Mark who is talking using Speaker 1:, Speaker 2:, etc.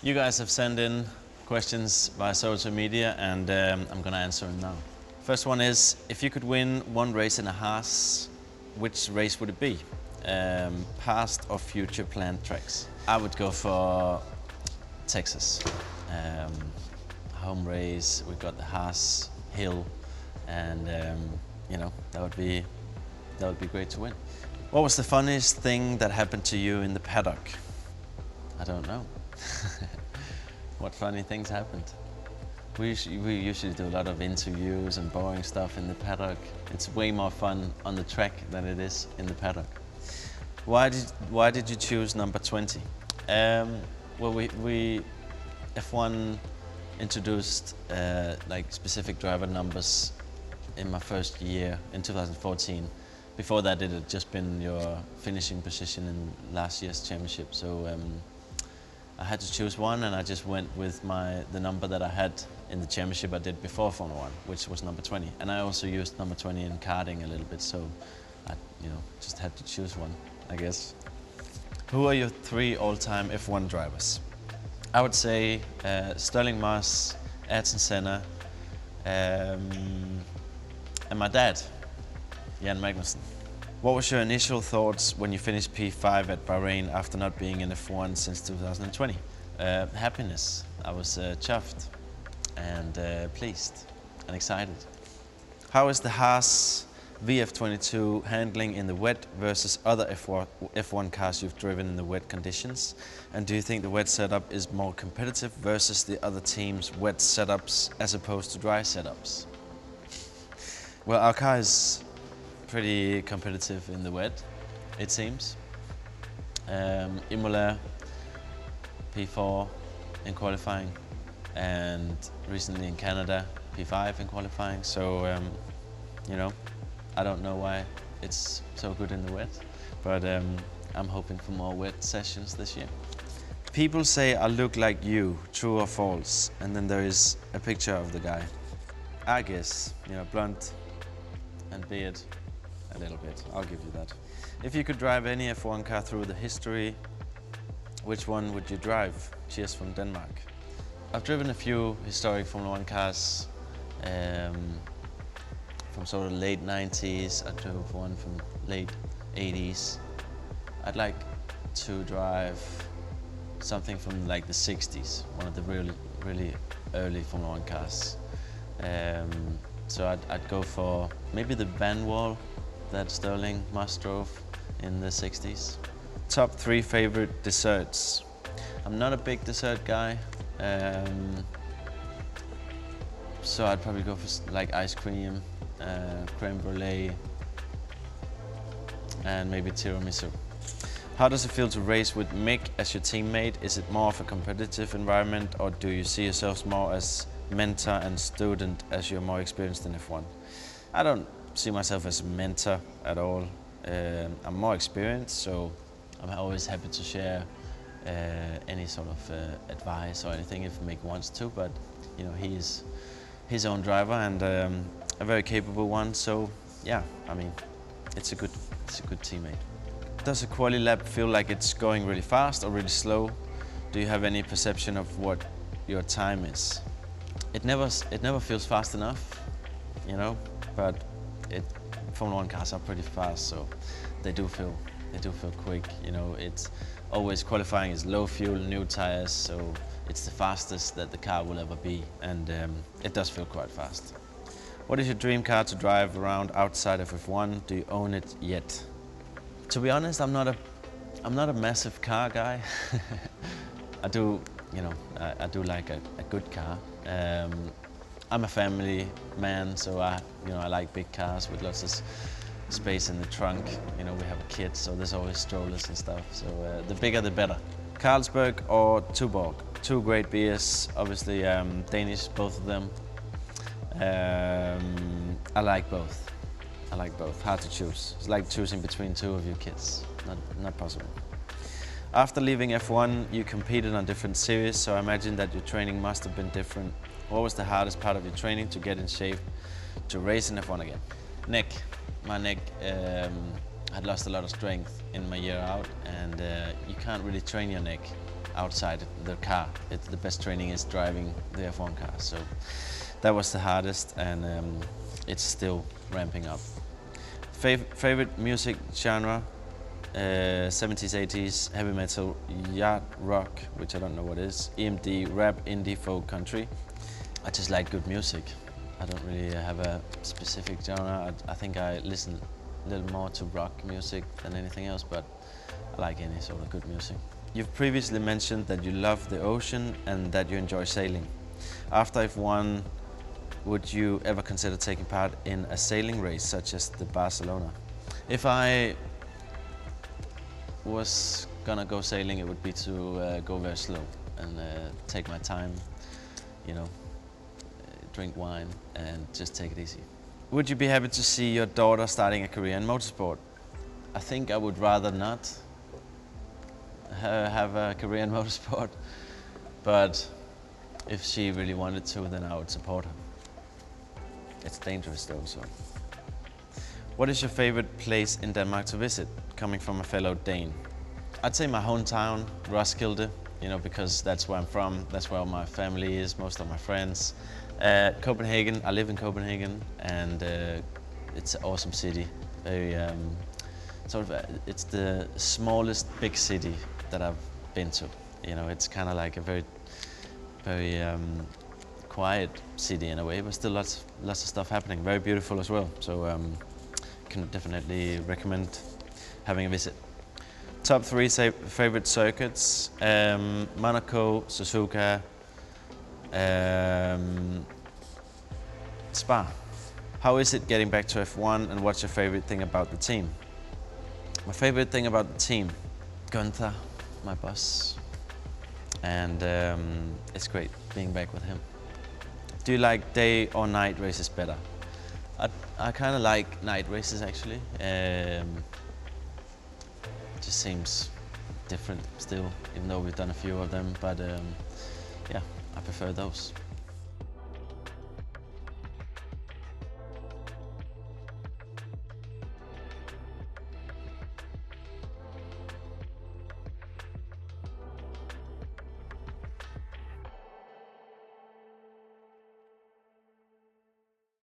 Speaker 1: You guys have sent in questions via social media, and I'm gonna answer them now. First one is, if you could win one race in a Haas, which race would it be? Past or future planned tracks? I would go for Texas. Home race, we've got the Haas Hill, and you know, that would be great to win. What was the funniest thing that happened to you in the paddock? I don't know. What funny things happened? We usually do a lot of interviews and boring stuff in the paddock. It's way more fun on the track than it is in the paddock. Why did you choose number 20? Well, we F1 introduced like specific driver numbers in my first year in 2014. Before that, it had just been your finishing position in last year's championship. So I had to choose one, and I just went with the number that I had in the championship I did before Formula 1, which was number 20. And I also used number 20 in karting a little bit, so I just had to choose one, I guess. Who are your 3 all-time F1 drivers? I would say Sterling Moss, Ayrton Senna, and my dad, Kevin Magnussen. What was your initial thoughts when you finished P5 at Bahrain after not being in F1 since 2020? Happiness. I was chuffed and pleased and excited. How is the Haas VF22 handling in the wet versus other F1 cars you've driven in the wet conditions? And do you think the wet setup is more competitive versus the other teams' wet setups as opposed to dry setups? Well, our car is pretty competitive in the wet, it seems. Imola, P4 in qualifying, and recently in Canada, P5 in qualifying. So, you know, I don't know why it's so good in the wet, but I'm hoping for more wet sessions this year. People say I look like you, true or false? And then there is a picture of the guy. I guess, you know, blonde and beard. A little bit, I'll give you that. If you could drive any F1 car through the history, which one would you drive? Cheers from Denmark. I've driven a few historic Formula 1 cars from sort of late 90s. I drove one from late 80s. I'd like to drive something from like the 60s, one of the really early Formula 1 cars. So I'd go for maybe the Van Wall that Sterling Moss drove in the 60s. Top 3 favorite desserts. I'm not a big dessert guy, so I'd probably go for like ice cream, creme brulee, and maybe tiramisu. How does it feel to race with Mick as your teammate? Is it more of a competitive environment, or do you see yourselves more as mentor and student as you're more experienced in F1? I don't see myself as a mentor at all. I'm more experienced, so I'm always happy to share any sort of advice or anything if Mick wants to, but you know, he is his own driver and a very capable one, so yeah, I mean, it's a good teammate. Does a quali lap feel like it's going really fast or really slow? Do you have any perception of what your time is? It never feels fast enough, you know, but Formula 1 cars are pretty fast, so they do feel quick. You know, it's always qualifying is low fuel, new tires, so it's the fastest that the car will ever be, and it does feel quite fast. What is your dream car to drive around outside of F1? Do you own it yet? To be honest, I'm not a massive car guy. I do like a good car. I'm a family man, so I like big cars with lots of space in the trunk. You know, we have a kid, so there's always strollers and stuff. So the bigger, the better. Carlsberg or Tuborg? 2 great beers, obviously Danish, both of them. I like both. Hard to choose. It's like choosing between 2 of your kids. Not possible. After leaving F1, you competed on different series, so I imagine that your training must have been different. What was the hardest part of your training to get in shape to race in F1 again? Neck. My neck had lost a lot of strength in my year out, and you can't really train your neck outside the car. The best training is driving the F1 car. So that was the hardest, and it's still ramping up. Favorite music genre? 70s, 80s, heavy metal, yacht rock, which I don't know what is, EMD, rap, indie, folk, country. I just like good music. I don't really have a specific genre. I think I listen a little more to rock music than anything else, but I like any sort of good music. You've previously mentioned that you love the ocean and that you enjoy sailing. After F1, would you ever consider taking part in a sailing race such as the Barcelona? If I was gonna go sailing, it would be to go very slow and take my time, you know, drink wine and just take it easy. Would you be happy to see your daughter starting a career in motorsport? I think I would rather not have a career in motorsport, but if she really wanted to, then I would support her. It's dangerous though, so. What is your favorite place in Denmark to visit, coming from a fellow Dane? I'd say my hometown, Roskilde, you know, because that's where I'm from, that's where my family is, most of my friends. Copenhagen, I live in Copenhagen, and it's an awesome city. Very, it's the smallest big city that I've been to. You know, it's kind of like a very quiet city in a way, but still lots of stuff happening. Very beautiful as well. So can definitely recommend having a visit. Top 3 favorite circuits: Monaco, Suzuka, Spa. How is it getting back to F1, and what's your favorite thing about the team? My favorite thing about the team, Gunther, my boss, and it's great being back with him. Do you like day or night races better? I kind of like night races actually. It just seems different still, even though we've done a few of them, but yeah, I prefer those.